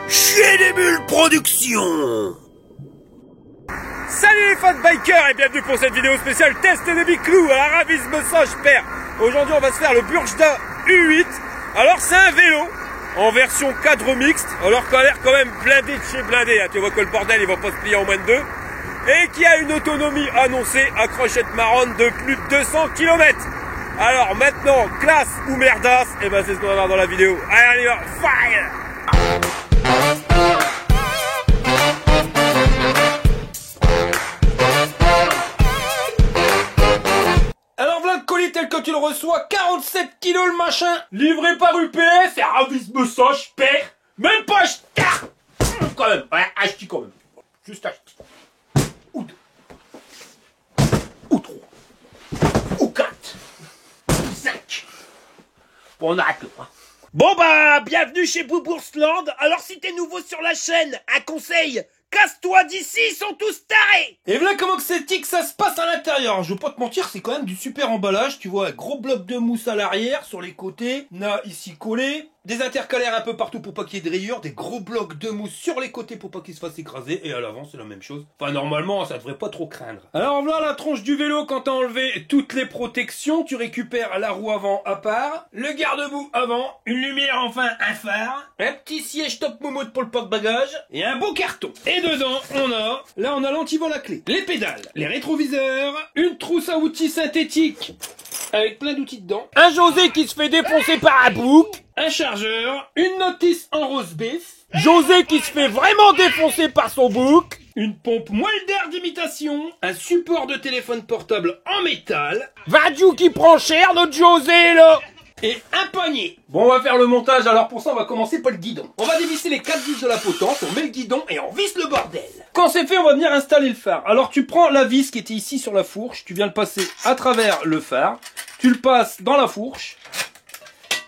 Chez des Bulles Productions. Salut les fans bikers et bienvenue pour cette vidéo spéciale test de Biclou à la Ravisme Sage Père. Aujourd'hui on va se faire le Burgda U8. Alors c'est un vélo en version cadre mixte, alors qu'il a l'air quand même blindé de chez blindé. Tu vois que le bordel il va pas se plier en moins de 2. Et qui a une autonomie annoncée à crochette marronne de plus de 200 km. Alors maintenant, classe ou merdasse, et ben c'est ce qu'on va voir dans la vidéo. Allez on y va, fire! Alors voilà le colis tel que tu le reçois, 47 kilos le machin, livré par UPS et Ravisme Sage Père, même pas acheté quand même, ouais, acheté quand même, juste acheté. Ou 2, ou 3, ou 4, ou 5. Bon, on arrête là. Bon bah, bienvenue chez Bouboursland. Alors si t'es nouveau sur la chaîne, un conseil, casse-toi d'ici, ils sont tous tarés. Et voilà comment que c'est que ça se passe à l'intérieur. Je veux pas te mentir, c'est quand même du super emballage. Tu vois, un gros bloc de mousse à l'arrière, sur les côtés, là ici collé. Des intercalaires un peu partout pour pas qu'il y ait de rayures, des gros blocs de mousse sur les côtés pour pas qu'ils se fassent écraser, et à l'avant c'est la même chose. Enfin normalement ça devrait pas trop craindre. Alors voilà la tronche du vélo, quand t'as enlevé toutes les protections, tu récupères la roue avant à part, le garde-boue avant, une lumière enfin, un phare, un petit siège top moumoute pour le porte-bagages, et un beau carton. Et dedans on a l'antivol à clé, les pédales, les rétroviseurs, une trousse à outils synthétique, avec plein d'outils dedans, un José qui se fait défoncer par un bouc, un chargeur, une notice en rose beef, José qui se fait vraiment défoncer par son bouc, une pompe moelle d'air d'imitation, un support de téléphone portable en métal, Vadiou qui prend cher notre José là, et un poignet. Bon, on va faire le montage, alors pour ça on va commencer par le guidon. On va dévisser les 4 vis de la potence, on met le guidon et on visse le bordel. Quand c'est fait, on va venir installer le phare. Alors tu prends la vis qui était ici sur la fourche, tu viens le passer à travers le phare, tu le passes dans la fourche,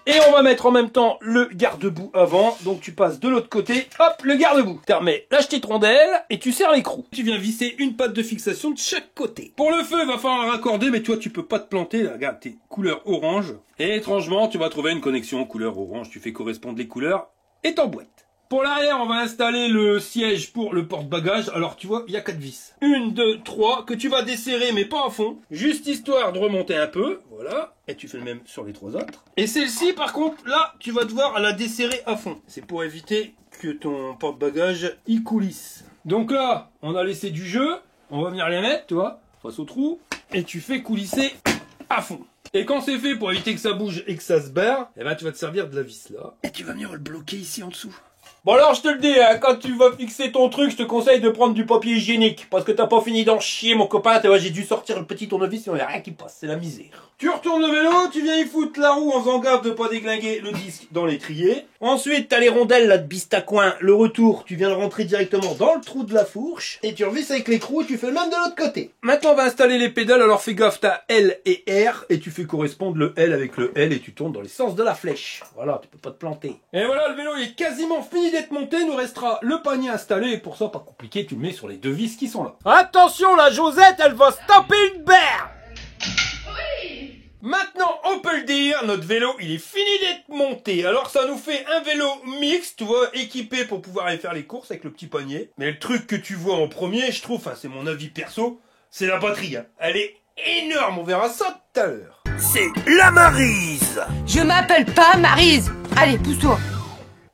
et on va mettre en même temps le garde-boue avant. Donc tu passes de l'autre côté, hop, le garde-boue. Tu remets la petite rondelle et tu serres l'écrou. Tu viens visser une patte de fixation de chaque côté. Pour le feu, il va falloir raccorder, mais toi tu peux pas te planter. Là, regarde, t'es couleur orange. Et étrangement, tu vas trouver une connexion couleur orange. Tu fais correspondre les couleurs et t'emboîtes. Pour l'arrière, on va installer le siège pour le porte-bagages. Alors, tu vois, il y a 4 vis. 1, 2, 3, que tu vas desserrer, mais pas à fond. Juste histoire de remonter un peu. Voilà. Et tu fais le même sur les 3 autres. Et celle-ci, par contre, là, tu vas devoir la desserrer à fond. C'est pour éviter que ton porte-bagages y coulisse. Donc là, on a laissé du jeu. On va venir les mettre, tu vois, face au trou. Et tu fais coulisser à fond. Et quand c'est fait, pour éviter que ça bouge et que ça se barre, eh ben, tu vas te servir de la vis là. Et tu vas venir le bloquer ici en dessous. Bon alors je te le dis, hein, quand tu vas fixer ton truc, je te conseille de prendre du papier hygiénique. Parce que t'as pas fini d'en chier mon copain, tu vois, j'ai dû sortir le petit tournevis, il n'y a rien qui passe, c'est la misère. Tu retournes le vélo, tu viens y foutre la roue en faisant gaffe de pas déglinguer le disque dans l'étrier. Ensuite t'as les rondelles là de biste-à-coin, le retour, tu viens le rentrer directement dans le trou de la fourche. Et tu revisses avec l'écrou et tu fais le même de l'autre côté. Maintenant on va installer les pédales, alors fais gaffe, t'as L et R. Et tu fais correspondre le L avec le L et tu tournes dans les sens de la flèche. Voilà, tu peux pas te planter. Et voilà, le vélo il est quasiment fini d'être monté, il nous restera le panier installé. Et pour ça, pas compliqué, tu le mets sur les 2 vis qui sont là. Attention, la Josette, elle va se taper une berre. Maintenant, on peut le dire, notre vélo, il est fini d'être monté. Alors, ça nous fait un vélo mixte, tu vois, équipé pour pouvoir aller faire les courses avec le petit panier. Mais le truc que tu vois en premier, je trouve, enfin, c'est mon avis perso, c'est la batterie. Hein. Elle est énorme, on verra ça tout à l'heure. C'est la Maryse. Je m'appelle pas Maryse. Allez, pousse-toi.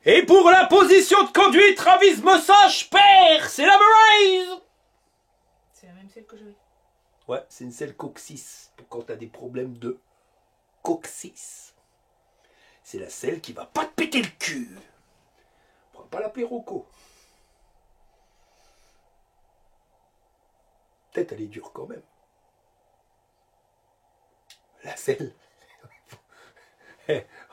Et pour la position de conduite, Ravisme Sage Père, c'est la Maryse. C'est la même selle que j'avais. Ouais, c'est une selle coccyx, pour quand t'as des problèmes de coccyx. C'est la selle qui va pas te péter le cul. On va pas l'appeler Rocco. Peut-être elle est dure quand même. La selle.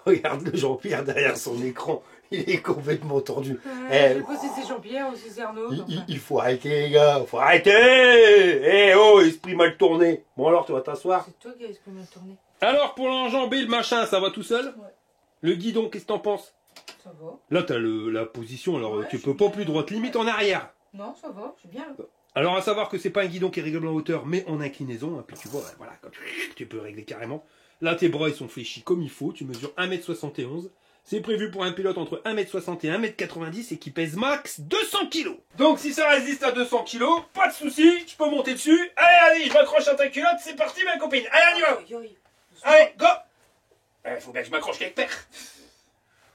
Regarde le Jean-Pierre derrière son écran. Il est complètement tordu. Je sais pas si c'est Jean-Pierre ou si c'est Arnaud. Il faut arrêter les gars, faut arrêter. Oh, esprit mal tourné. Bon alors, tu vas t'asseoir. C'est toi qui as esprit mal tourné. Alors pour l'enjamber, le machin, ça va tout seul? Ouais. Le guidon, qu'est-ce que t'en penses? Ça va. Là, t'as la position, alors Ouais, tu peux pas plus droite, limite en arrière. Non, ça va, c'est bien. Alors à savoir que c'est pas un guidon qui est réglable en hauteur, mais en inclinaison. Hein, puis tu vois, voilà, quand tu peux régler carrément. Là, tes bras, ils sont fléchis comme il faut. Tu mesures 1m71. C'est prévu pour un pilote entre 1m60 et 1m90 et qui pèse max 200 kg. Donc si ça résiste à 200 kg, pas de souci, je peux monter dessus. Allez, je m'accroche à ta culotte, c'est parti ma copine. Allez, on y va. Aïe, aïe. Allez, go. Faut bien que je m'accroche quelque part.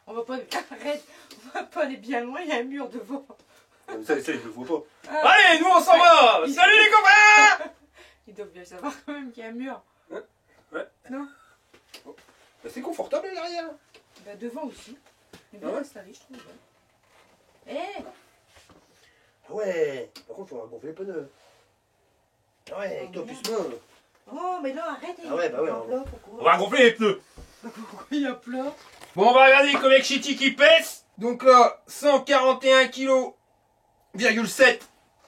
On va pas... Arrête, on va pas aller bien loin, il y a un mur devant. Ça, je le vois pas. Ah. Allez, nous on s'en va. Salut les copains. Ils doivent bien savoir quand même qu'il y a un mur. Ouais. Non? Bah, c'est confortable à l'arrière. Bah devant aussi. C'est bien Ah ouais. installé, je trouve. Eh, Ah ouais, par contre, il faudra gonfler les pneus. Ah ouais, avec toi, plus moi. oh, mais là, arrête. Ah ouais, bah ouais, il y a on- plat, On pourquoi? va gonfler les pneus. Pourquoi il y a plat? Bon, on va regarder combien que Chitty qui pèse. Donc là, 141 kg, 7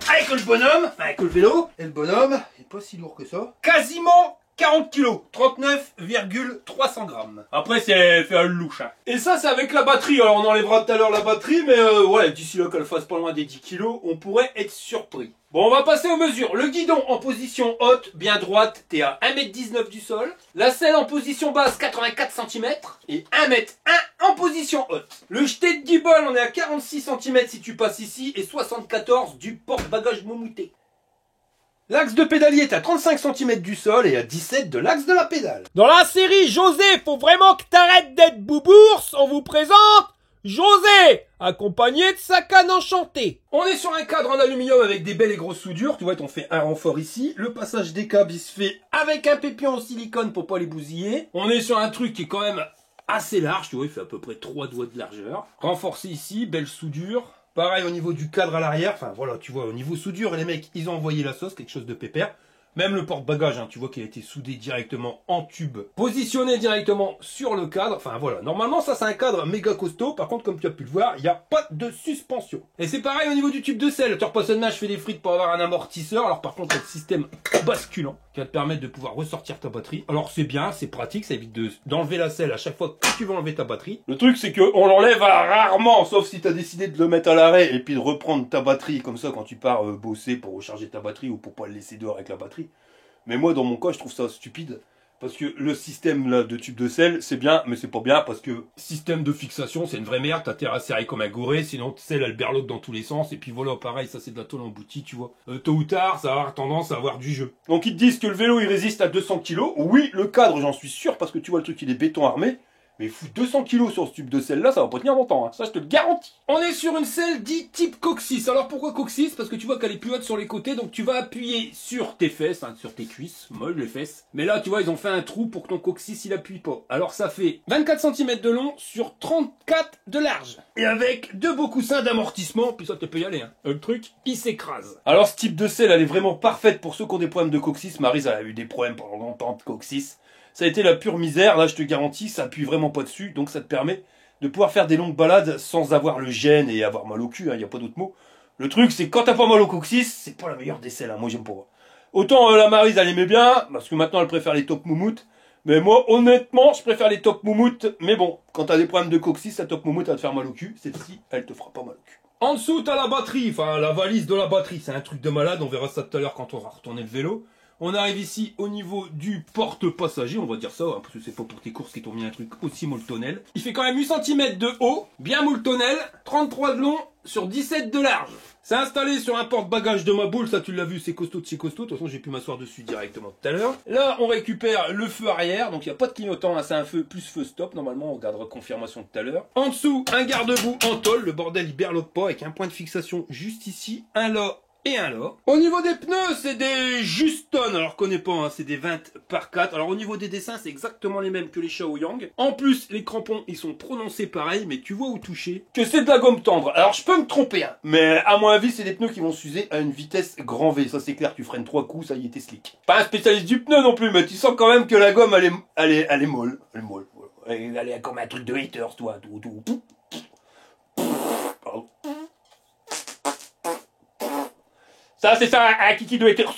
avec le bonhomme, avec le vélo. Et le bonhomme, il est pas si lourd que ça. Quasiment 40 kg, 39,300 grammes. Après, c'est fait un louche. Hein. Et ça, c'est avec la batterie. Alors, on enlèvera tout à l'heure la batterie, mais ouais, d'ici là qu'elle fasse pas loin des 10 kg, on pourrait être surpris. Bon, on va passer aux mesures. Le guidon en position haute, bien droite, t'es à 1m19 du sol. La selle en position basse, 84 cm. Et 1m1 en position haute. Le jeté de guibole, on est à 46 cm si tu passes ici, et 74 du porte-bagages moumouté. L'axe de pédalier est à 35 cm du sol et à 17 de l'axe de la pédale. Dans la série José, faut vraiment que t'arrêtes d'être boubours. On vous présente José, accompagné de sa canne enchantée. On est sur un cadre en aluminium avec des belles et grosses soudures. Tu vois, on fait un renfort ici. Le passage des câbles, il se fait avec un pépion en silicone pour pas les bousiller. On est sur un truc qui est quand même assez large. Tu vois, il fait à peu près 3 doigts de largeur. Renforcé ici, belle soudure. Pareil au niveau du cadre à l'arrière, enfin voilà, tu vois, au niveau soudure, les mecs, ils ont envoyé la sauce, quelque chose de pépère. Même le porte-bagages, hein, tu vois qu'il a été soudé directement en tube, positionné directement sur le cadre. Enfin voilà, normalement ça c'est un cadre méga costaud. Par contre, comme tu as pu le voir, il n'y a pas de suspension. Et c'est pareil au niveau du tube de selle. Tu repasses demain, je fais des frites pour avoir un amortisseur. Alors par contre, il y a le système basculant qui va te permettre de pouvoir ressortir ta batterie. Alors c'est bien, c'est pratique, ça évite d'enlever la selle à chaque fois que tu veux enlever ta batterie. Le truc c'est qu'on l'enlève rarement, sauf si tu as décidé de le mettre à l'arrêt et puis de reprendre ta batterie comme ça quand tu pars bosser pour recharger ta batterie ou pour pas le laisser dehors avec la batterie. Mais moi, dans mon cas, je trouve ça stupide. Parce que le système là, de tube de selle, c'est bien, mais c'est pas bien parce que système de fixation, c'est une vraie merde. T'as intérêt à serrer comme un goré, sinon celle elle berloque dans tous les sens. Et puis voilà, pareil, ça c'est de la tôle emboutie, tu vois. Tôt ou tard, ça va avoir tendance à avoir du jeu. Donc ils te disent que le vélo il résiste à 200 kg. Oui, le cadre, j'en suis sûr, parce que tu vois le truc, il est béton armé. Mais foutre 200 kg sur ce tube de selle là, ça va pas tenir longtemps, hein. Ça je te le garantis. On est sur une selle dit type coccyx. Alors pourquoi coccyx? Parce que tu vois qu'elle est plus haute sur les côtés, donc tu vas appuyer sur tes fesses, hein, sur tes cuisses, molles les fesses. Mais là tu vois ils ont fait un trou pour que ton coccyx il appuie pas. Alors ça fait 24 cm de long sur 34 de large. Et avec deux beaux coussins d'amortissement, puis ça tu peux y aller, hein. Le truc il s'écrase. Alors ce type de selle elle est vraiment parfaite pour ceux qui ont des problèmes de coccyx. Maryse elle a eu des problèmes pendant longtemps de coccyx. Ça a été la pure misère, là je te garantis, ça appuie vraiment pas dessus, donc ça te permet de pouvoir faire des longues balades sans avoir le gêne et avoir mal au cul, il n'y a pas d'autre mot. Le truc c'est que quand t'as pas mal au coccyx, c'est pas la meilleure des selles, hein, moi j'aime pas. Autant la Maryse elle aimait bien, parce que maintenant elle préfère les top moumoutes, mais moi honnêtement je préfère les top moumoutes, mais bon, quand t'as des problèmes de coccyx, la top moumoute elle va te faire mal au cul, celle-ci elle te fera pas mal au cul. En dessous t'as la batterie, enfin la valise de la batterie, c'est un truc de malade, on verra ça tout à l'heure quand on va retourner le vélo. On arrive ici au niveau du porte-passager, on va dire ça, hein, parce que c'est pas pour tes courses qu'ils t'ont mis un truc aussi molletonnel. Il fait quand même 8 cm de haut, bien molletonnel, 33 de long sur 17 de large. C'est installé sur un porte-bagages de ma boule, ça tu l'as vu, c'est costaud de chez costaud, de toute façon j'ai pu m'asseoir dessus directement tout à l'heure. Là on récupère le feu arrière, donc il n'y a pas de clignotant, hein, c'est un feu plus feu stop, normalement on regardera confirmation tout à l'heure. En dessous, un garde-boue en tôle, le bordel il berloque pas, avec un point de fixation juste ici, un là et un là. Au niveau des pneus, c'est des Juston, alors je connais pas, hein, c'est des 20 par 4. Alors au niveau des dessins, c'est exactement les mêmes que les Shaoyang. En plus, les crampons, ils sont prononcés pareil, mais tu vois où toucher que c'est de la gomme tendre. Alors je peux me tromper, hein, mais à mon avis, c'est des pneus qui vont s'user à une vitesse grand V. Ça c'est clair, tu freines 3 coups, ça y est, t'es slick. Pas un spécialiste du pneu non plus, mais tu sens quand même que la gomme, elle est molle. Elle est molle. Elle est comme un truc de haters, toi. Pardon. Ça, c'est ça, un kiki de haters.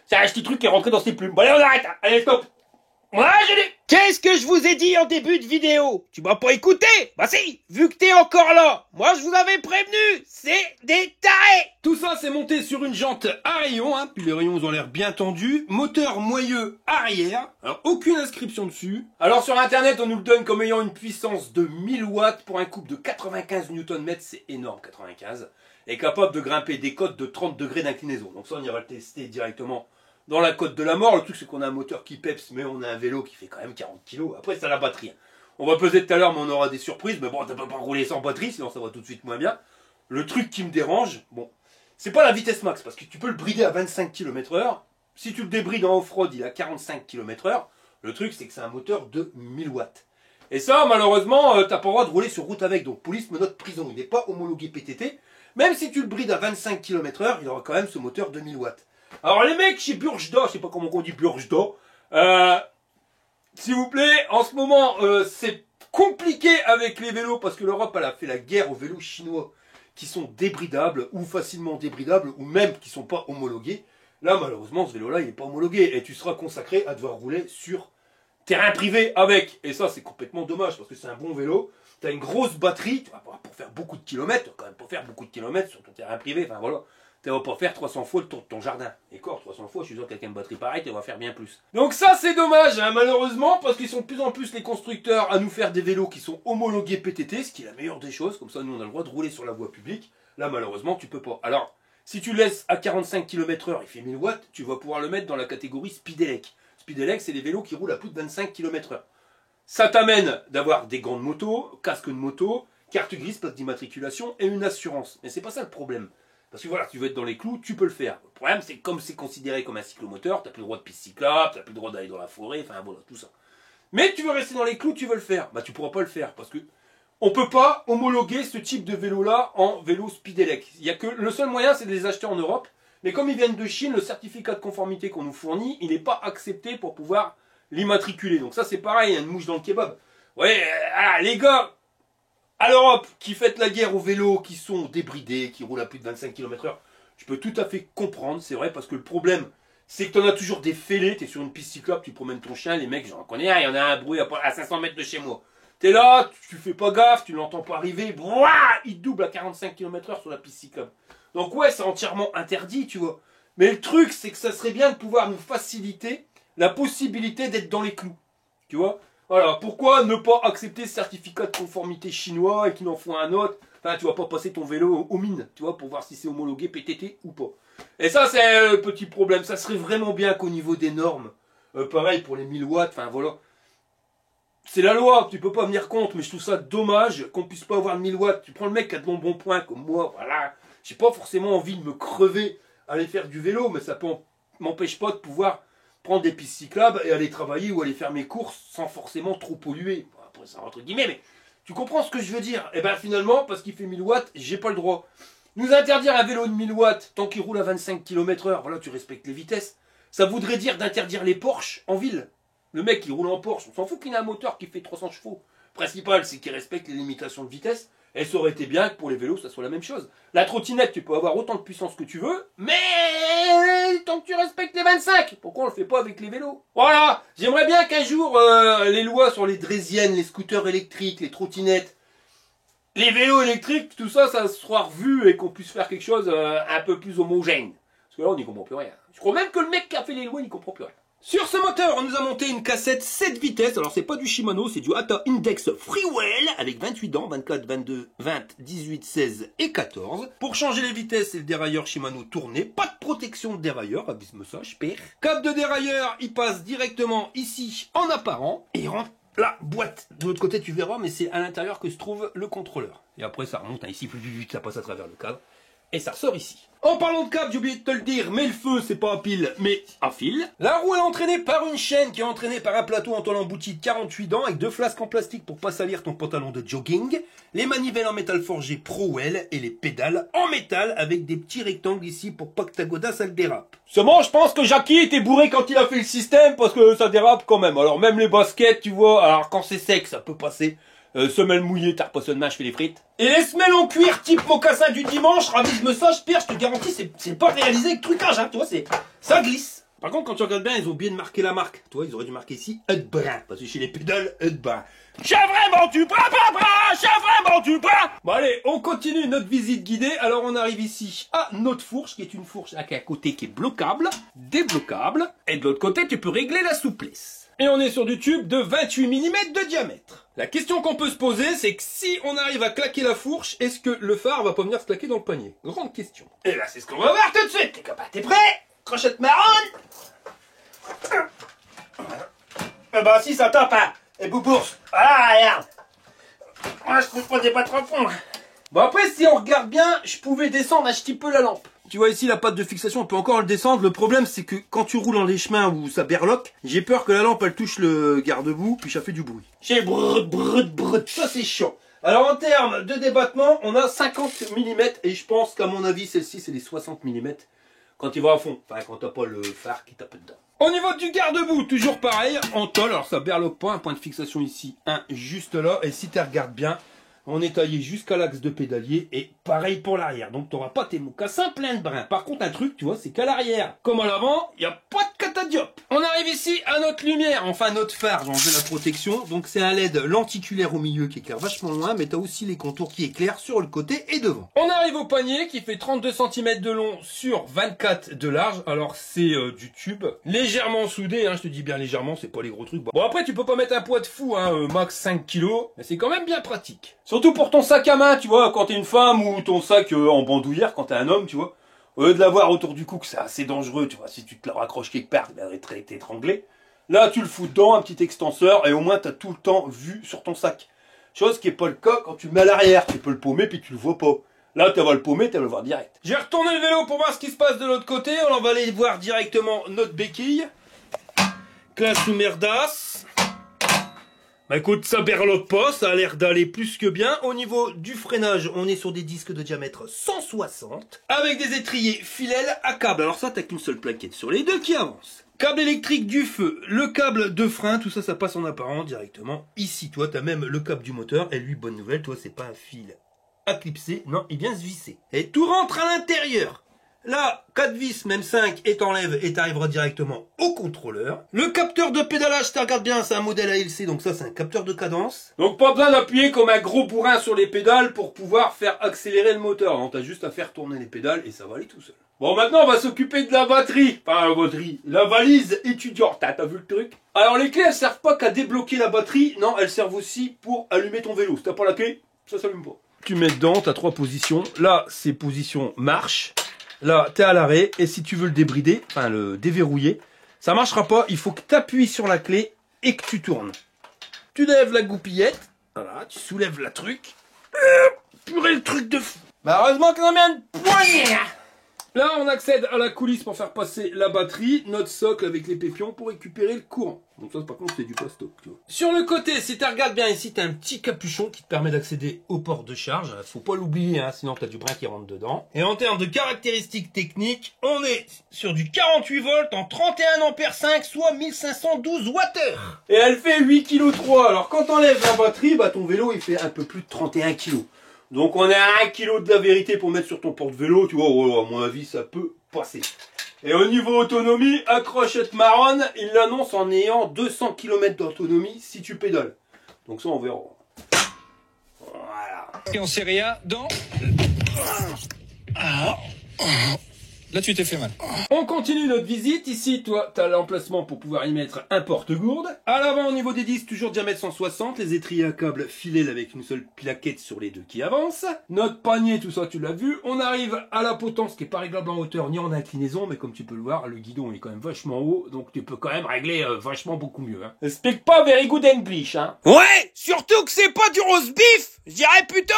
C'est un petit truc qui est rentré dans ses plumes. Bon, allez, on arrête. Allez, stop. Voilà, j'ai dit. Qu'est-ce que je vous ai dit en début de vidéo? Tu m'as pas écouté? Bah si, vu que t'es encore là. Moi je vous avais prévenu, c'est des tarés. Tout ça c'est monté sur une jante à rayons, hein, puis les rayons ont l'air bien tendus. Moteur moyeu arrière, alors aucune inscription dessus. Alors sur internet on nous le donne comme ayant une puissance de 1000 watts pour un couple de 95 Nm, c'est énorme 95. Et capable de grimper des côtes de 30 degrés d'inclinaison. Donc ça on ira le tester directement dans la côte de la mort. Le truc c'est qu'on a un moteur qui peps, mais on a un vélo qui fait quand même 40 kg. Après c'est la batterie. On va peser tout à l'heure, mais on aura des surprises. Mais bon, t'as pas rouler sans batterie, sinon ça va tout de suite moins bien. Le truc qui me dérange, bon, c'est pas la vitesse max, parce que tu peux le brider à 25 km/h. Si tu le débrides en off-road, il a 45 km/h. Le truc c'est que c'est un moteur de 1000 watts. Et ça, malheureusement, t'as pas le droit de rouler sur route avec. Donc police, menottes, prison. Il n'est pas homologué PTT. Même si tu le brides à 25 km/h, il aura quand même ce moteur de 1000 watts. Alors les mecs chez Burgda, je sais pas comment on dit Burgda, s'il vous plaît, en ce moment c'est compliqué avec les vélos parce que l'Europe elle a fait la guerre aux vélos chinois qui sont débridables ou facilement débridables ou même qui sont pas homologués. Là malheureusement ce vélo là il n'est pas homologué et tu seras consacré à devoir rouler sur terrain privé avec. Et ça c'est complètement dommage parce que c'est un bon vélo, tu as une grosse batterie, tu vas pouvoir pour faire beaucoup de kilomètres, tu vas quand même pas faire beaucoup de kilomètres sur ton terrain privé, enfin voilà. Tu vas pas faire 300 fois le tour de ton jardin. Et encore, 300 fois, je suis sûr qu'avec une batterie pareille, tu vas faire bien plus. Donc ça, c'est dommage, hein, malheureusement, parce qu'ils sont de plus en plus les constructeurs à nous faire des vélos qui sont homologués PTT, ce qui est la meilleure des choses. Comme ça, nous, on a le droit de rouler sur la voie publique. Là, malheureusement, tu peux pas. Alors, si tu laisses à 45 km/h, il fait 1000 watts, tu vas pouvoir le mettre dans la catégorie Speedelec. Speedelec, c'est les vélos qui roulent à plus de 25 km/h. Ça t'amène d'avoir des gants de moto, casque de moto, carte grise, plaque d'immatriculation et une assurance. Mais c'est pas ça le problème. Parce que voilà, si tu veux être dans les clous, tu peux le faire. Le problème, c'est que comme c'est considéré comme un cyclomoteur, tu n'as plus le droit de piste cyclable, tu n'as plus le droit d'aller dans la forêt, enfin voilà, tout ça. Mais tu veux rester dans les clous, tu veux le faire. Bah tu pourras pas le faire parce que on peut pas homologuer ce type de vélo-là en vélo Speedelec. Il y a que le seul moyen, c'est de les acheter en Europe. Mais comme ils viennent de Chine, le certificat de conformité qu'on nous fournit, il n'est pas accepté pour pouvoir l'immatriculer. Donc ça, c'est pareil, il y a une mouche dans le kebab. Ouais, les gars. À l'Europe, qui fait la guerre aux vélos qui sont débridés, qui roulent à plus de 25 km/h, je peux tout à fait comprendre, c'est vrai, parce que le problème, c'est que tu en as toujours des fêlés, tu es sur une piste cyclable, tu promènes ton chien, les mecs, j'en connais un, il y en a un bruit à 500 mètres de chez moi. Tu es là, tu fais pas gaffe, tu l'entends pas arriver, brouah, il double à 45 km/h sur la piste cyclable. Donc ouais, c'est entièrement interdit, tu vois. Mais le truc, c'est que ça serait bien de pouvoir nous faciliter la possibilité d'être dans les clous, tu vois. Voilà, pourquoi ne pas accepter ce certificat de conformité chinois et qu'ils en font un autre? Enfin, tu vas pas passer ton vélo aux mines, tu vois, pour voir si c'est homologué PTT ou pas. Et ça, c'est le petit problème. Ça serait vraiment bien qu'au niveau des normes, pareil pour les 1000 watts, enfin voilà. C'est la loi, tu peux pas venir contre, mais je trouve ça dommage qu'on puisse pas avoir 1000 watts. Tu prends le mec qui a de bons points comme moi, voilà. J'ai pas forcément envie de me crever à aller faire du vélo, mais ça m'empêche pas de pouvoir prendre des pistes cyclables et aller travailler ou aller faire mes courses sans forcément trop polluer. Après ça entre guillemets, mais tu comprends ce que je veux dire? Et bien finalement, parce qu'il fait 1000 watts, j'ai pas le droit. Nous interdire un vélo de 1000 watts tant qu'il roule à 25 km/h, voilà, tu respectes les vitesses. Ça voudrait dire d'interdire les Porsche en ville. Le mec qui roule en Porsche, on s'en fout qu'il ait un moteur qui fait 300 chevaux. Le principal, c'est qu'il respecte les limitations de vitesse. Et ça aurait été bien que pour les vélos, ça soit la même chose. La trottinette, tu peux avoir autant de puissance que tu veux, mais tant que tu respectes les 25, pourquoi on le fait pas avec les vélos? Voilà, j'aimerais bien qu'un jour, les lois sur les draisiennes, les scooters électriques, les trottinettes, les vélos électriques, tout ça, ça sera revu et qu'on puisse faire quelque chose un peu plus homogène. Parce que là, on n'y comprend plus rien. Je crois même que le mec qui a fait les lois, il n'y comprend plus rien. Sur ce moteur, on nous a monté une cassette 7 vitesses. Alors, c'est pas du Shimano, c'est du Hata Index Freewell avec 28 dents, 24, 22, 20, 18, 16 et 14. Pour changer les vitesses, c'est le dérailleur Shimano tourné. Pas de protection de dérailleur, abîme ça, je perds. Câble de dérailleur, il passe directement ici en apparent et il rentre la boîte. De l'autre côté, tu verras, mais c'est à l'intérieur que se trouve le contrôleur. Et après, ça remonte ici, plus vite, ça passe à travers le cadre. Et ça ressort ici. En parlant de câble, j'ai oublié de te le dire, mais le feu, c'est pas à pile, mais à fil. La roue est entraînée par une chaîne qui est entraînée par un plateau en tôle embouti de 48 dents avec 2 flasques en plastique pour pas salir ton pantalon de jogging, les manivelles en métal forgé ProWell et les pédales en métal avec des petits rectangles ici pour pas que ta godasse elle dérape. Seulement, je pense que Jackie était bourré quand il a fait le système parce que ça dérape quand même. Alors même les baskets, tu vois, alors quand c'est sec, ça peut passer. Semelle mouillée, t'as repassé demain, je fais les frites. Et les semelles en cuir type mocassin du dimanche, ravise-me ça, je perds, je te garantis, c'est pas réalisé avec trucage, hein, tu vois, ça glisse. Par contre, quand tu regardes bien, ils ont oublié de marquer la marque. Tu vois, ils auraient dû marquer ici Hudbrun. Parce que chez les pédales, Hudbrun. J'ai vraiment du bras, j'ai vraiment du bras. Bon allez, on continue notre visite guidée. Alors on arrive ici à notre fourche, qui est une fourche à côté qui est bloquable, débloquable. Et de l'autre côté, tu peux régler la souplesse. Et on est sur du tube de 28 mm de diamètre. La question qu'on peut se poser, c'est que si on arrive à claquer la fourche, est-ce que le phare va pas venir se claquer dans le panier? Grande question. Et là, c'est ce qu'on va voir tout de suite. Les copains, t'es prêts? Crochette marronne. Bah si, ça tape, hein. Et Boubours. Voilà, regarde. Moi, je trouve pas des pas trop fond. Bon après, si on regarde bien, je pouvais descendre un petit peu la lampe. Tu vois ici la patte de fixation, on peut encore le descendre. Le problème c'est que quand tu roules dans les chemins où ça berloque, j'ai peur que la lampe elle touche le garde-boue, puis ça fait du bruit. J'ai brut, ça c'est chiant. Alors en termes de débattement, on a 50 mm et je pense qu'à mon avis celle-ci c'est les 60 mm quand il va à fond. Enfin quand t'as pas le phare qui tape dedans. Au niveau du garde-boue, toujours pareil, en tôle, alors ça berloque pas, un point de fixation ici, un juste là, et si tu regardes bien, on est taillé jusqu'à l'axe de pédalier et pareil pour l'arrière. Donc tu n'auras pas tes mocassins plein de brins. Par contre un truc, tu vois, c'est qu'à l'arrière, comme à l'avant, il n'y a pas de catadiop. On arrive ici à notre lumière, enfin notre phare, j'ai enlevé la protection. Donc c'est un LED lenticulaire au milieu qui éclaire vachement loin, mais tu as aussi les contours qui éclairent sur le côté et devant. On arrive au panier qui fait 32 cm de long sur 24 de large. Alors c'est du tube, légèrement soudé, hein, je te dis bien légèrement, c'est pas les gros trucs. Bon après tu peux pas mettre un poids de fou, hein, max 5 kg, mais c'est quand même bien pratique. Surtout pour ton sac à main, tu vois, quand t'es une femme ou ton sac en bandoulière, quand t'es un homme, tu vois. Au lieu de l'avoir autour du cou, que c'est assez dangereux, tu vois, si tu te la raccroches quelque part, tu vas être étranglé. Là, tu le fous dedans, un petit extenseur, et au moins t'as tout le temps vu sur ton sac. Chose qui est pas le cas quand tu le mets à l'arrière, tu peux le paumer puis tu le vois pas. Là, tu vas le paumer, tu vas le voir direct. J'ai retourné le vélo pour voir ce qui se passe de l'autre côté, on va aller voir directement notre béquille. Classe ou merdasse. Bah écoute, ça berloque pas, ça a l'air d'aller plus que bien. Au niveau du freinage, on est sur des disques de diamètre 160, avec des étriers Filel à câble. Alors ça, t'as qu'une seule plaquette sur les deux qui avance. Câble électrique du feu, le câble de frein, tout ça, ça passe en apparent directement ici. Toi, t'as même le câble du moteur, et lui, bonne nouvelle, toi, c'est pas un fil à clipser, non, il vient se visser. Et tout rentre à l'intérieur. Là, 4 vis, même 5, et t'enlèves et t'arriveras directement au contrôleur. Le capteur de pédalage, tu regardes bien, c'est un modèle ALC, donc ça c'est un capteur de cadence. Donc pas besoin d'appuyer comme un gros bourrin sur les pédales pour pouvoir faire accélérer le moteur. Non, t'as juste à faire tourner les pédales et ça va aller tout seul. Bon, maintenant on va s'occuper de la batterie. Enfin, la batterie, la valise étudiante, t'as vu le truc? Alors les clés, elles servent pas qu'à débloquer la batterie, non, elles servent aussi pour allumer ton vélo. Si t'as pas la clé, ça s'allume pas. Tu mets dedans, t'as 3 positions. Là, c'est position marche. Là, t'es à l'arrêt, et si tu veux le débrider, enfin le déverrouiller, ça marchera pas, il faut que tu appuies sur la clé et que tu tournes. Tu lèves la goupillette, voilà, tu soulèves la truc, purée le truc de fou. Malheureusement qu'on a mis une poignée. Là, on accède à la coulisse pour faire passer la batterie, notre socle avec les pépions pour récupérer le courant. Donc ça, par contre, c'est du plastoc, tu vois. Sur le côté, si tu regardes bien ici, tu as un petit capuchon qui te permet d'accéder au port de charge. Faut pas l'oublier, hein, sinon tu as du brin qui rentre dedans. Et en termes de caractéristiques techniques, on est sur du 48 volts en 31 ampères 5, soit 1512 Wh. Et elle fait 8 kg 3. Alors quand t'enlèves la batterie, bah ton vélo il fait un peu plus de 31 kg. Donc on est à 1 kg de la vérité pour mettre sur ton porte-vélo, tu vois, à mon avis ça peut passer. Et au niveau autonomie, accrochette marronne, il l'annonce en ayant 200 km d'autonomie si tu pédales. Donc ça on verra. Voilà. Et en Serie A dans... Là tu t'es fait mal. On continue notre visite. Ici, toi, tu as l'emplacement pour pouvoir y mettre un porte-gourde. À l'avant, au niveau des disques, toujours diamètre 160. Les étriers à câble Filel avec une seule plaquette sur les deux qui avancent. Notre panier, tout ça, tu l'as vu. On arrive à la potence qui est pas réglable en hauteur ni en inclinaison. Mais comme tu peux le voir, le guidon est quand même vachement haut. Donc tu peux quand même régler vachement beaucoup mieux. Hein. Speak pas very good English. Hein. Ouais, surtout que c'est pas du roast beef. Je dirais plutôt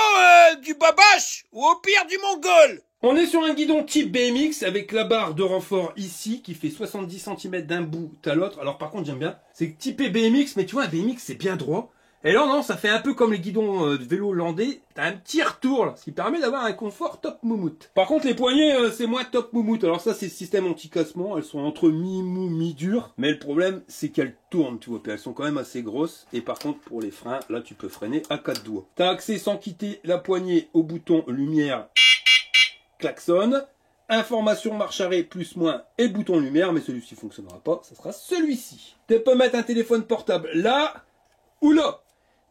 du babache ou au pire du mongol. On est sur un guidon type BMX avec la barre de renfort ici qui fait 70 cm d'un bout à l'autre. Alors par contre j'aime bien, c'est typé BMX, mais tu vois un BMX c'est bien droit. Et là non, ça fait un peu comme les guidons de vélo hollandais, t'as un petit retour là, ce qui permet d'avoir un confort top moumoute. Par contre les poignées c'est moins top moumoute, alors ça c'est le système anti-cassement, elles sont entre mi-mou, mi-dur. Mais le problème c'est qu'elles tournent, tu vois, puis elles sont quand même assez grosses. Et par contre pour les freins, là tu peux freiner à 4 doigts. T'as accès sans quitter la poignée au bouton lumière klaxon, information marche arrêt plus moins et bouton lumière, mais celui-ci fonctionnera pas, ça sera celui-ci. Tu peux mettre un téléphone portable là ou là.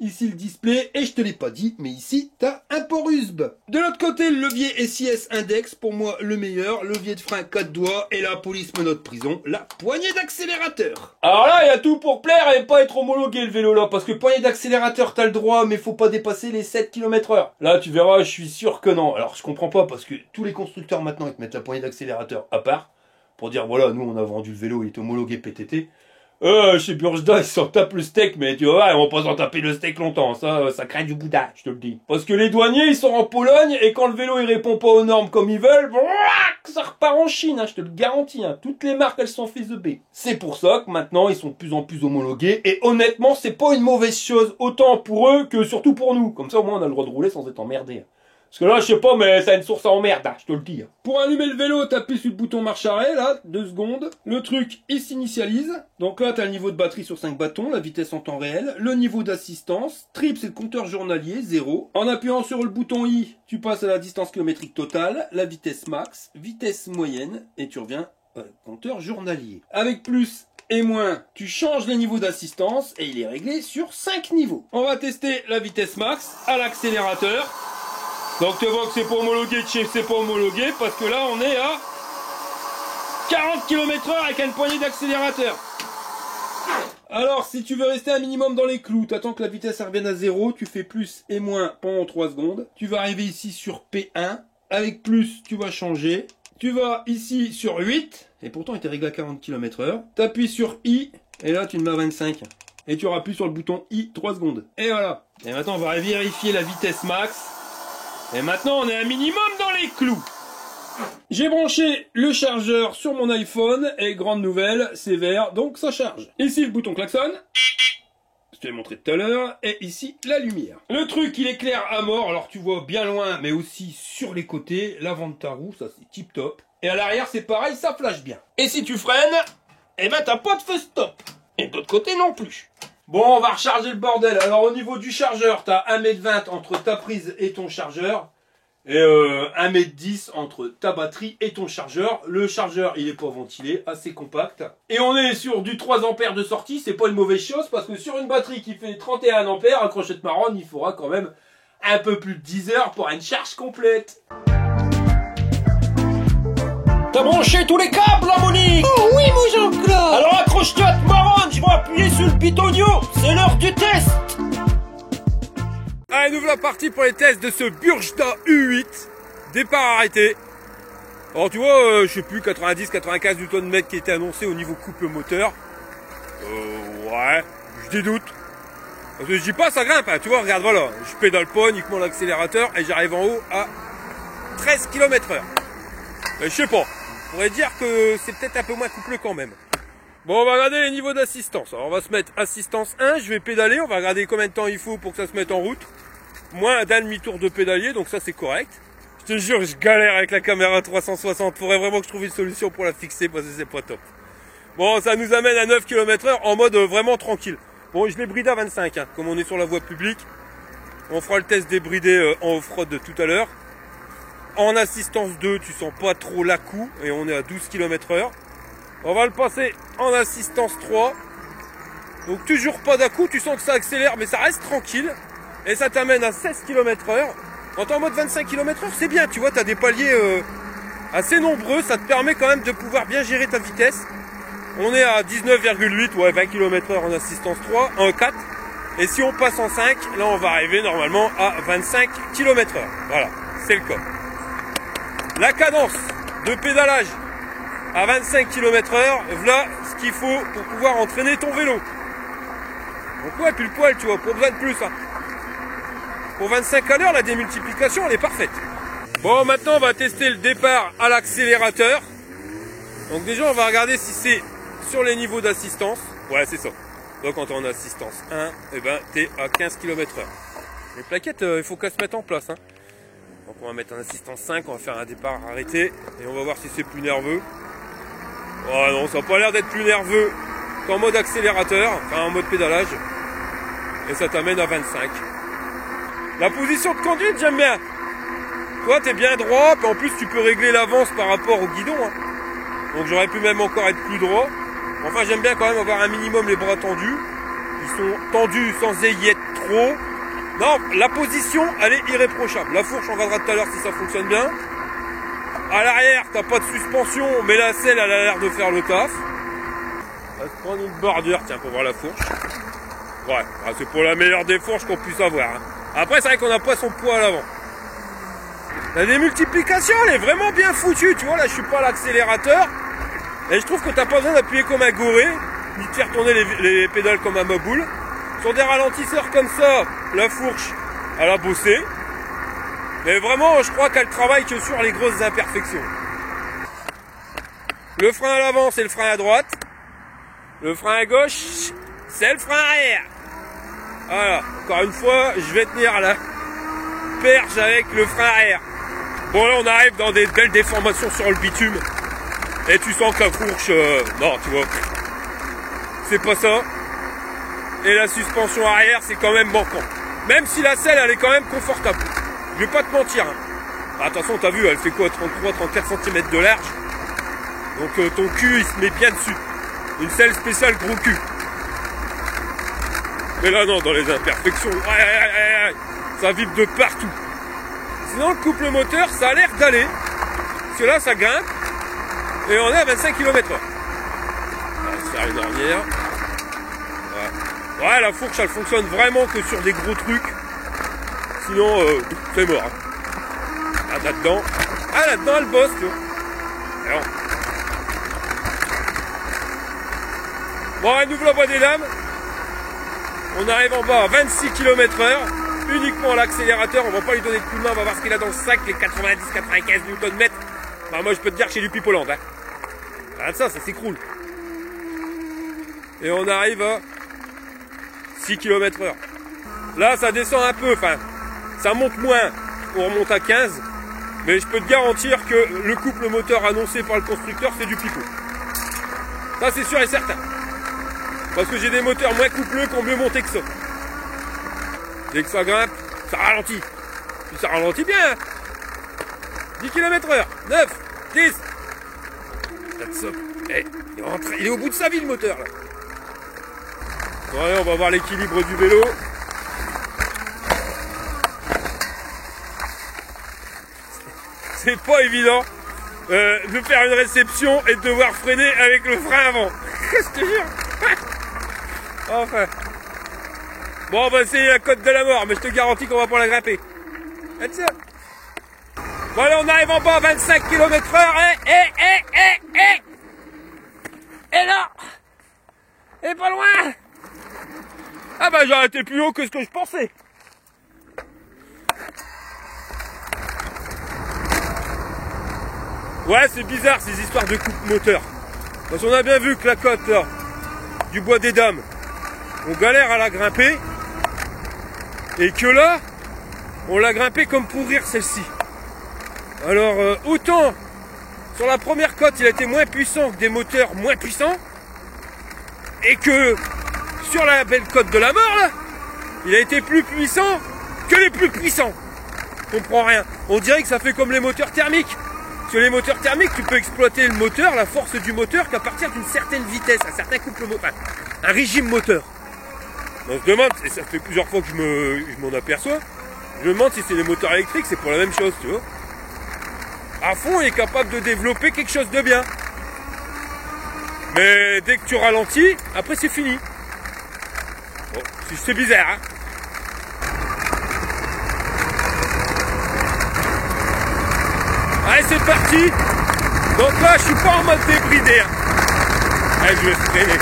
Ici le display, et je te l'ai pas dit, mais ici t'as un port USB. De l'autre côté, le levier SIS Index, pour moi le meilleur, levier de frein 4 doigts, et la police menotte prison, la poignée d'accélérateur. Alors là, il y a tout pour plaire et pas être homologué le vélo là, parce que poignée d'accélérateur t'as le droit, mais faut pas dépasser les 7 km/h. Là tu verras, je suis sûr que non. Alors je comprends pas, parce que tous les constructeurs maintenant ils te mettent la poignée d'accélérateur à part, pour dire voilà, nous on a vendu le vélo, il est homologué PTT. Chez Burjda, ils s'en tapent le steak, mais tu vois, ils vont pas s'en taper le steak longtemps, ça craint du boudin, je te le dis. Parce que les douaniers, ils sont en Pologne, et quand le vélo, il répond pas aux normes comme ils veulent, ça repart en Chine, je te le garantis, toutes les marques, elles sont fait zebé. C'est pour ça que maintenant, ils sont de plus en plus homologués, et honnêtement, c'est pas une mauvaise chose, autant pour eux que surtout pour nous. Comme ça, au moins, on a le droit de rouler sans être emmerdé. Parce que là, je sais pas, mais ça a une source à emmerde, je te le dis. Pour allumer le vélo, t'appuies sur le bouton marche arrêt, là, 2 secondes. Le truc, il s'initialise. Donc là, t'as le niveau de batterie sur 5 bâtons, la vitesse en temps réel, le niveau d'assistance. Trip, c'est le compteur journalier, 0. En appuyant sur le bouton I, tu passes à la distance kilométrique totale, la vitesse max, vitesse moyenne, et tu reviens au compteur journalier. Avec plus et moins, tu changes les niveaux d'assistance, et il est réglé sur 5 niveaux. On va tester la vitesse max à l'accélérateur. Donc tu vois que c'est pas homologué de chez c'est pas homologué parce que là on est à 40 km/h avec une poignée d'accélérateur. Alors si tu veux rester un minimum dans les clous, t'attends que la vitesse revienne à 0, tu fais plus et moins pendant 3 secondes. Tu vas arriver ici sur P1, avec plus tu vas changer. Tu vas ici sur 8, et pourtant il était réglé à 40 km/h. T'appuies sur I, et là tu le mets à 25. Et tu appuies sur le bouton I 3 secondes. Et voilà. Et maintenant on va vérifier la vitesse max. Et maintenant, on est un minimum dans les clous. J'ai branché le chargeur sur mon iPhone, et grande nouvelle, c'est vert, donc ça charge. Ici, le bouton klaxon. Je te l'ai montré tout à l'heure. Et ici, la lumière. Le truc, il éclaire à mort, alors tu vois bien loin, mais aussi sur les côtés. L'avant de ta roue, ça c'est tip top. Et à l'arrière, c'est pareil, ça flash bien. Et si tu freines, eh ben t'as pas de feu stop. Et de l'autre côté, non plus. Bon, on va recharger le bordel. Alors au niveau du chargeur, t'as 1,20 m entre ta prise et ton chargeur. Et 1,10 m entre ta batterie et ton chargeur. Le chargeur, il est pas ventilé, assez compact. Et on est sur du 3 ampères de sortie, c'est pas une mauvaise chose, parce que sur une batterie qui fait 31 ampères, à crochette marronne, il faudra quand même un peu plus de 10 heures pour une charge complète. T'as branché tous les câbles, là, Monique? Oh oui, mon Jean-Claude. Alors accroche-toi, marronne, je vais appuyer sur le bitonio, c'est l'heure du test. Allez, nous voilà partis pour les tests de ce Burjda U8. Départ arrêté. Alors tu vois, je sais plus, 90-95 Nm qui était annoncé au niveau coupe moteur. Ouais, je doute. Parce que je dis pas ça grimpe, tu vois, regarde, voilà. Je pédale pas uniquement l'accélérateur et j'arrive en haut à 13 km/h. Je sais pas. On pourrait dire que c'est peut-être un peu moins couplé quand même. Bon, on va regarder les niveaux d'assistance. Alors on va se mettre assistance 1, je vais pédaler, on va regarder combien de temps il faut pour que ça se mette en route. Moins d'un demi-tour de pédalier, donc ça c'est correct. Je te jure, je galère avec la caméra 360. Faudrait vraiment que je trouve une solution pour la fixer parce que c'est pas top. Bon, ça nous amène à 9 km/h en mode vraiment tranquille. Bon, je l'ai bridé à 25, comme on est sur la voie publique. On fera le test débridé en off-road de tout à l'heure. En assistance 2, tu sens pas trop l'à-coup et on est à 12 km/h. On va le passer en assistance 3. Donc toujours pas d'à-coup, tu sens que ça accélère mais ça reste tranquille. Et ça t'amène à 16 km/h. Quand t'es en mode 25 km/h, c'est bien, tu vois, t'as des paliers assez nombreux. Ça te permet quand même de pouvoir bien gérer ta vitesse. On est à 19,8, ouais, 20 km/h en assistance 3, en 4. Et si on passe en 5, là on va arriver normalement à 25 km/h. Voilà, c'est le cas. La cadence de pédalage à 25 km/h, voilà ce qu'il faut pour pouvoir entraîner ton vélo. Donc ouais, puis le poil, tu vois, pas besoin de plus. Pour 25 à l'heure, la démultiplication, elle est parfaite. Bon, maintenant, on va tester le départ à l'accélérateur. Donc déjà, on va regarder si c'est sur les niveaux d'assistance. Ouais, c'est ça. Donc quand on est en assistance 1, eh ben, t'es à 15 km/h. Les plaquettes, il faut qu'elles se mettent en place. Donc on va mettre en assistance 5, on va faire un départ arrêté. Et on va voir si c'est plus nerveux. Oh non, ça n'a pas l'air d'être plus nerveux qu'en mode accélérateur, enfin en mode pédalage. Et ça t'amène à 25. La position de conduite, j'aime bien. toi t'es bien droit, puis en plus tu peux régler l'avance par rapport au guidon. Hein. Donc j'aurais pu même encore être plus droit. Enfin j'aime bien quand même avoir un minimum les bras tendus. Ils sont tendus sans y être trop. Non, la position elle est irréprochable. La fourche on regardera tout à l'heure si ça fonctionne bien. À l'arrière t'as pas de suspension, mais la selle elle a l'air de faire le taf. On va se prendre une bordure, tiens, pour voir la fourche. Ouais, c'est pour la meilleure des fourches qu'on puisse avoir. Hein. Après c'est vrai qu'on n'a pas son poids à l'avant. La démultiplication elle est vraiment bien foutue, tu vois, là je suis pas à l'accélérateur. Et je trouve que t'as pas besoin d'appuyer comme un goré, ni de faire tourner les pédales comme un maboule. Sur des ralentisseurs comme ça, la fourche, elle a bossé. Mais vraiment, je crois qu'elle travaille que sur les grosses imperfections. Le frein à l'avant, c'est le frein à droite. Le frein à gauche, c'est le frein arrière. Voilà, encore une fois, je vais tenir la perche avec le frein arrière. Bon, là, on arrive dans des belles déformations sur le bitume. Et tu sens que la fourche, non, tu vois, c'est pas ça. Et la suspension arrière, c'est quand même manquant. Même si la selle, elle est quand même confortable. Je vais pas te mentir. Hein. Attention, t'as vu, elle fait quoi, 33-34 cm de large. Donc ton cul, il se met bien dessus. Une selle spéciale gros cul. Mais là, non, dans les imperfections, ça vibre de partout. Sinon, le couple moteur, ça a l'air d'aller. Parce que là, ça grimpe. Et on est à 25 km/h. On va se faire une ornière. Ouais, la fourche, elle fonctionne vraiment que sur des gros trucs. Sinon, c'est mort. Ah, là-dedans. Ah, là-dedans, elle bosse, tu vois. Alors. Bon, elle ouvre la voie des dames. On arrive en bas à 26 km/h. Uniquement à l'accélérateur. On va pas lui donner de coup de main. On va voir ce qu'il a dans le sac. Les 90-95 Nm. Bah, moi, je peux te dire que j'ai du pipolant. Hein. Regarde ça s'écroule. Et on arrive à 6 km/h. Là, ça descend un peu. Enfin, ça monte moins. On remonte à 15. Mais je peux te garantir que le couple moteur annoncé par le constructeur, c'est du pipeau. Ça, c'est sûr et certain. Parce que j'ai des moteurs moins coupleux qui ont mieux monté que ça. Dès que ça grimpe, ça ralentit. Puis ça ralentit bien. Hein. 10 km/h. 9, 10. Hey, il est au bout de sa vie, le moteur, là. Bon, allez, on va voir l'équilibre du vélo. C'est pas évident de faire une réception et de devoir freiner avec le frein avant. Je te jure. Enfin. Bon, on va essayer la côte de la mort, mais je te garantis qu'on va pas la grimper. Attention. Bon, allez, on arrive en bas à 25 km/h. Et là. Et pas loin. Ah bah, j'ai arrêté plus haut que ce que je pensais. Ouais, c'est bizarre ces histoires de coupe moteur. Parce qu'on a bien vu que la côte là, du bois des dames, on galère à la grimper. Et que là, on l'a grimpé comme pour rire celle-ci. Alors, autant sur la première côte, il a été moins puissant que des moteurs moins puissants. Et que sur la belle côte de la mort, là, il a été plus puissant que les plus puissants. Je comprends rien. On dirait que ça fait comme les moteurs thermiques. Parce que les moteurs thermiques, tu peux exploiter le moteur, la force du moteur qu'à partir d'une certaine vitesse, un certain couple moteur, un régime moteur. Donc je demande, et ça fait plusieurs fois que je m'en aperçois, je me demande si c'est les moteurs électriques, c'est pour la même chose, tu vois. À fond, il est capable de développer quelque chose de bien. Mais dès que tu ralentis, après c'est fini. Bon, c'est bizarre, hein. Allez, c'est parti. Donc là, je suis pas en mode débridé. Hein. Allez, je vais freiner.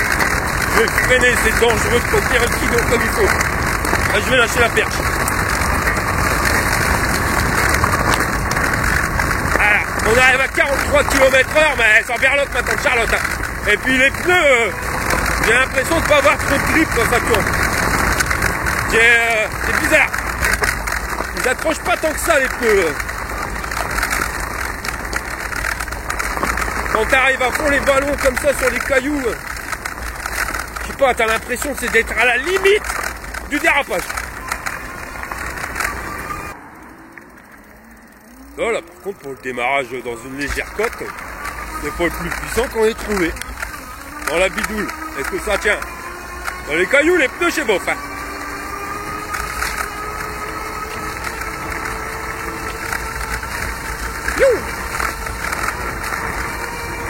Je vais freiner, c'est dangereux de contenir le guidon comme il faut. Là, je vais lâcher la perche. Voilà, on arrive à 43 km/h, mais sans berlotte maintenant, Charlotte. Hein. Et puis les pneus, j'ai l'impression de ne pas avoir trop de grip quand ça tourne. C'est bizarre. Ils accrochent pas tant que ça, les pneus. Quand t'arrives à fond les ballons comme ça sur les cailloux, je sais pas, t'as l'impression que c'est d'être à la limite du dérapage. Là, par contre, pour le démarrage dans une légère cote, c'est pas le plus puissant qu'on ait trouvé. Dans la bidoule, est-ce que ça tient? Dans les cailloux, les pneus, c'est bof, hein.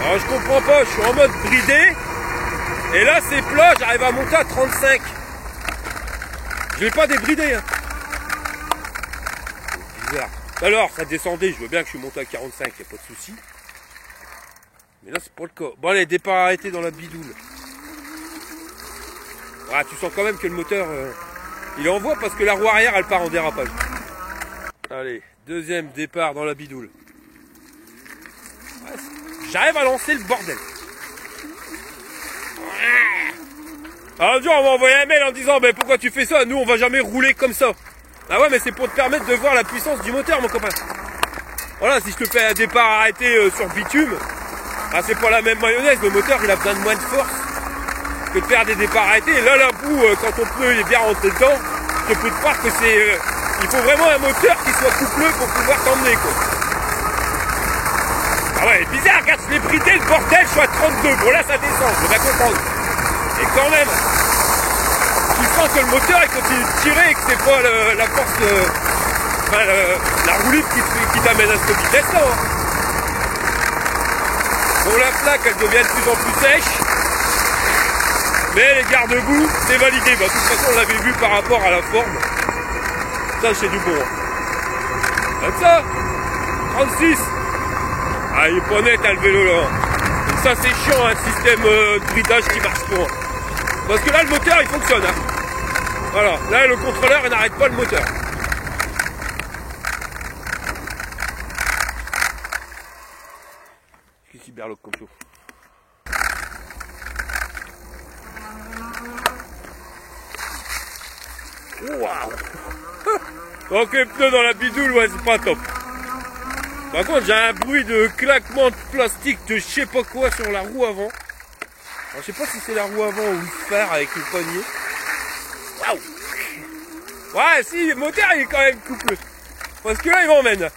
Alors je comprends pas, je suis en mode bridé. Et là c'est plat, j'arrive à monter à 35. Je vais pas débridé, hein. C'est bizarre. Alors ça descendait, je veux bien que je suis monté à 45, y a pas de souci. Mais là c'est pas le cas. Bon allez, départ arrêté dans la bidoule. Ah, tu sens quand même que le moteur il est en voie parce que la roue arrière elle part en dérapage. Allez, deuxième départ dans la bidoule. Ouais, j'arrive à lancer le bordel. Alors un jour on m'a envoyé un mail en disant mais pourquoi tu fais ça? Nous on va jamais rouler comme ça. Ah ouais mais c'est pour te permettre de voir la puissance du moteur mon copain. Voilà, si je te fais un départ arrêté sur bitume, ah, c'est pas la même mayonnaise, le moteur il a besoin de moins de force que de faire des départs arrêtés. Et là la boue, quand ton pneu il est bien rentré dedans, je peux te croire que c'est... il faut vraiment un moteur qui soit coupleux pour pouvoir t'emmener quoi. Ah ouais, bizarre, regarde, je l'ai bridé le bordel, je suis à 32. Bon là ça descend, je vais comprendre. Et quand même, tu sens que le moteur il continue de tirer et que c'est pas la force, la roue libre qui t'amène à cette vitesse là. Hein. Bon la plaque elle devient de plus en plus sèche. Mais les garde-boue, c'est validé. Bah, de toute façon on l'avait vu par rapport à la forme. Ça c'est du bon. Comme ça, 36. Ah il est pas net hein, le vélo là. Et ça c'est chiant, un système de bridage qui marche pas. Parce que là le moteur il fonctionne. Hein. Voilà, là le contrôleur il n'arrête pas le moteur. Qu'est-ce qu'il berloque comme ça? Waouh. Donc les pneus dans la bidoule, ouais c'est pas top. Par contre j'ai un bruit de claquement de plastique de je sais pas quoi sur la roue avant. Alors, je sais pas si c'est la roue avant ou le fer avec le poignet. Waouh. Ouais si le moteur il est quand même coupleux. Parce que là il m'emmène.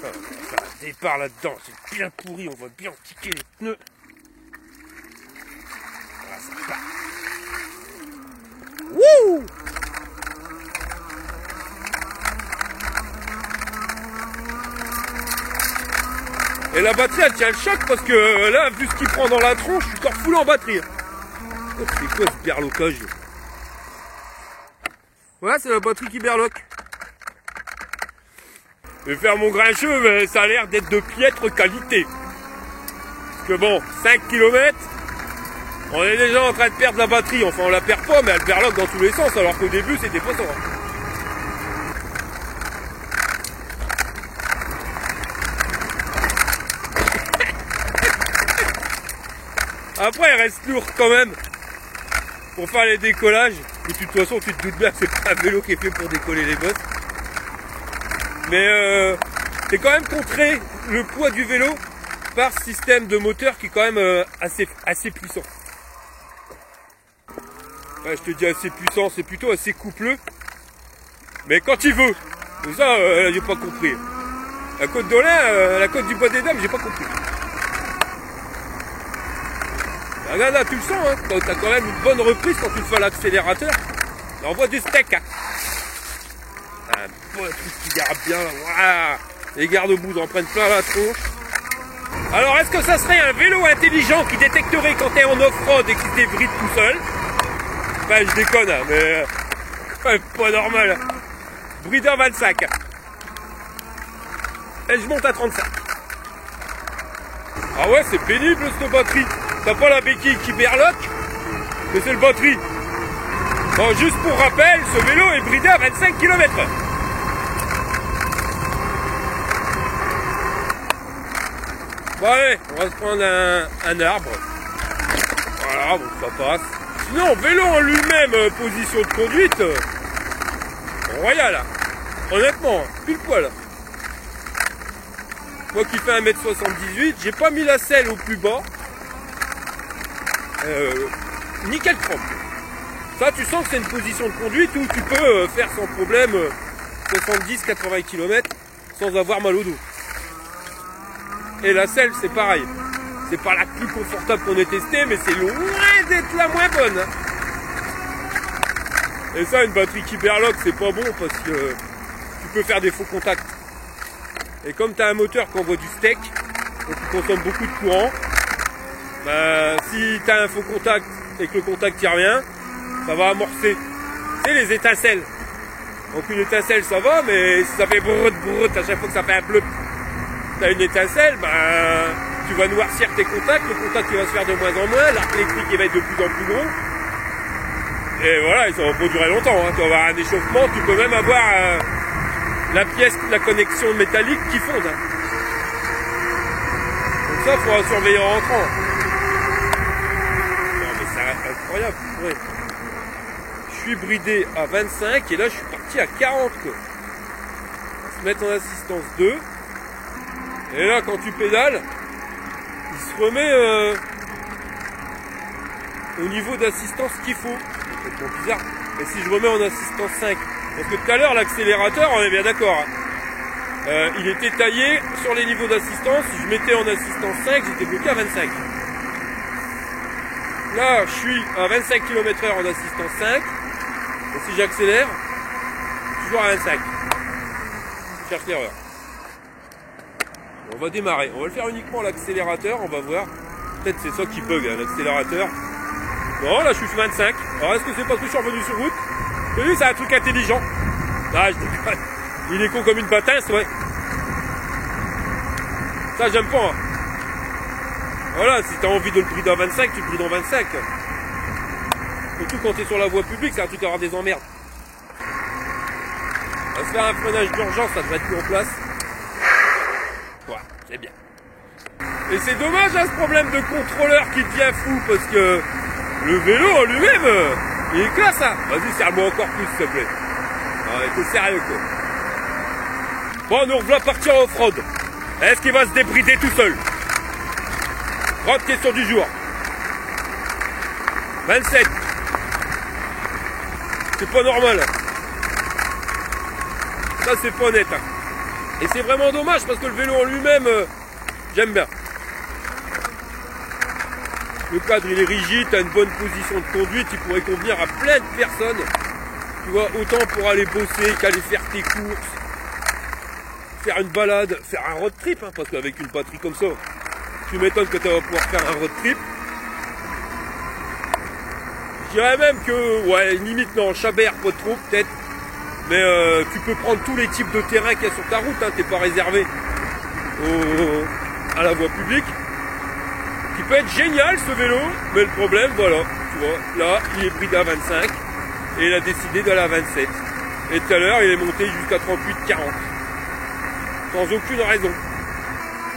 Ça départ là-dedans, c'est bien pourri, on va bien tiquer les pneus. Voilà, ça part. Wouh! Et la batterie elle tient le choc parce que là vu ce qu'il prend dans la tronche je suis encore full en batterie. Oh, c'est quoi ce berlocage? Ouais c'est la batterie qui berloque. Je vais faire mon grincheux mais ça a l'air d'être de piètre qualité. Parce que bon 5 km on est déjà en train de perdre la batterie. Enfin on la perd pas mais elle berloque dans tous les sens alors qu'au début c'était pas ça. Après elle reste lourde quand même pour faire les décollages. Et de toute façon tu te doutes bien que c'est pas un vélo qui est fait pour décoller les bosses. Mais c'est quand même contré le poids du vélo par ce système de moteur qui est quand même assez puissant. Ouais, je te dis assez puissant, c'est plutôt assez coupleux. Mais quand il veut. Et ça, j'ai pas compris. La côte d'Olin, la côte du Bois des Dames, j'ai pas compris. Regarde là, tu le sens, hein, t'as quand même une bonne reprise quand tu le fais à l'accélérateur. On envoie du steak. Hein. Un bon truc qui dérape bien. Voilà. Les garde-boue en prennent plein la tronche. Alors, est-ce que ça serait un vélo intelligent qui détecterait quand t'es en off-road et qui se débride tout seul? Enfin, je déconne, hein, mais pas normal. Brideur 25. Et je monte à 35. Ah ouais, c'est pénible cette batterie. T'as pas la béquille qui berloque, mais c'est le batterie. Bon, juste pour rappel, ce vélo est bridé à 25 km/h. Bon allez, on va se prendre un arbre. Voilà, bon ça passe. Sinon, vélo en lui-même, position de conduite, royal. Honnêtement, pile poil. Moi qui fais 1m78, j'ai pas mis la selle au plus bas. Nickel chrome. Ça tu sens que c'est une position de conduite où tu peux faire sans problème 70-80 km sans avoir mal au dos. Et la selle, c'est pareil. C'est pas la plus confortable qu'on ait testée, mais c'est loin d'être la moins bonne. Et ça, une batterie qui berloque, c'est pas bon parce que tu peux faire des faux contacts. Et comme tu as un moteur qui envoie du steak, donc qui consomme beaucoup de courant, bah, si tu as un faux contact et que le contact y revient, ça va amorcer. C'est les étincelles. Donc une étincelle ça va, mais si ça fait brrrt brrrt à chaque fois que ça fait un bleu, tu as une étincelle, bah, tu vas noircir tes contacts, le contact il va se faire de moins en moins, l'arc électrique il va être de plus en plus gros. Et voilà, et ça va pas durer longtemps, hein. Tu vas avoir un échauffement, tu peux même avoir la pièce, la connexion métallique qui fonde. Hein. Donc ça, il faudra surveiller en rentrant. Non mais c'est incroyable, ouais. Je suis bridé à 25 et là je suis parti à 40. Se mettre en assistance 2. Et là quand tu pédales, il se remet au niveau d'assistance qu'il faut. C'est complètement bizarre. Et si je remets en assistance 5, parce que tout à l'heure l'accélérateur, on est bien d'accord, hein, il était taillé sur les niveaux d'assistance. Si je mettais en assistance 5, j'étais bloqué à 25. Là je suis à 25 km/h en assistance 5. Et si j'accélère, toujours à 25. Je cherche l'erreur. On va démarrer. On va le faire uniquement à l'accélérateur. On va voir. Peut-être c'est ça qui bug, hein, l'accélérateur. Non, là je suis 25. Alors est-ce que c'est parce que je suis revenu sur route? Vous avez vu, c'est un truc intelligent. Ah, je déconne. Il est con comme une batasse, ouais. Ça, j'aime pas. Hein. Voilà, si t'as envie de le brider à 25, tu le brides en 25. Surtout quand t'es sur la voie publique, c'est un truc à avoir des emmerdes. On va se faire un freinage d'urgence, ça devrait être mis en place. Voilà, c'est bien. Et c'est dommage à ce problème de contrôleur qui devient fou, parce que le vélo en lui-même, il est classe, hein. Vas-y, serre-moi encore plus, s'il te plaît. Ouais, t'es sérieux, quoi. Bon, nous revoilà partir en off-road. Est-ce qu'il va se débrider tout seul? Grande question du jour. 27. C'est pas normal. Ça c'est pas honnête. Hein. Et c'est vraiment dommage parce que le vélo en lui-même, j'aime bien. Le cadre il est rigide, tu as une bonne position de conduite, il pourrait convenir à plein de personnes. Tu vois, autant pour aller bosser qu'aller faire tes courses, faire une balade, faire un road trip, hein, parce qu'avec une batterie comme ça, tu m'étonnes que tu vas pouvoir faire un road trip. Je dirais même que, ouais, limite non, Chabert, pas trop peut-être, mais tu peux prendre tous les types de terrain qu'il y a sur ta route, hein, t'es pas réservé à la voie publique. Qui peut être génial ce vélo, mais le problème, voilà, tu vois, là, il est bridé à 25, et il a décidé d'aller à 27. Et tout à l'heure, il est monté jusqu'à 38-40, sans aucune raison.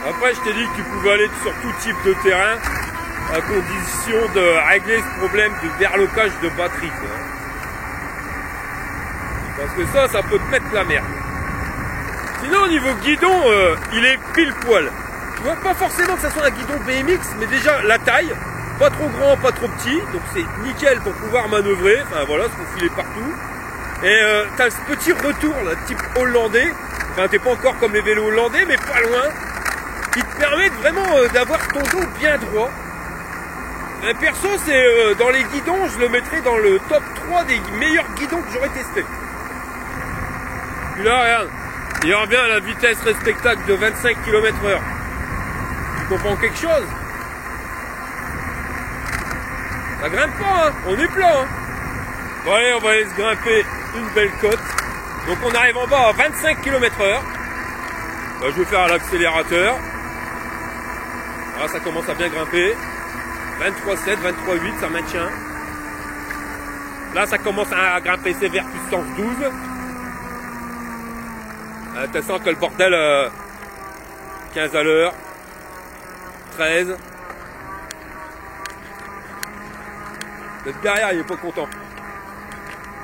Après, je t'ai dit que tu pouvais aller sur tout type de terrain, à condition de régler ce problème de verlocage de batterie, quoi. Parce que ça peut te mettre la merde. Sinon, au niveau guidon, il est pile poil. Tu vois, pas forcément que ça soit un guidon BMX, mais déjà la taille, pas trop grand, pas trop petit, donc c'est nickel pour pouvoir manœuvrer, enfin voilà, se faufiler partout. Et t'as ce petit retour là, type hollandais, enfin t'es pas encore comme les vélos hollandais, mais pas loin, qui te permet vraiment d'avoir ton dos bien droit. Perso, c'est dans les guidons, je le mettrais dans le top 3 des meilleurs guidons que j'aurais testé. Puis là, regarde, il revient à la vitesse respectable de 25 km/h. Tu comprends quelque chose? Ça grimpe pas, hein. On est plat. Hein. Bon allez, on va aller se grimper une belle côte. Donc on arrive en bas à 25 km/h. Là, je vais faire à l'accélérateur. Là, ça commence à bien grimper. 23,7, 23,8, ça maintient. Là, ça commence à grimper sévère, puissance 12. Tu sens que le bordel, 15 à l'heure, 13. Le derrière, il est pas content.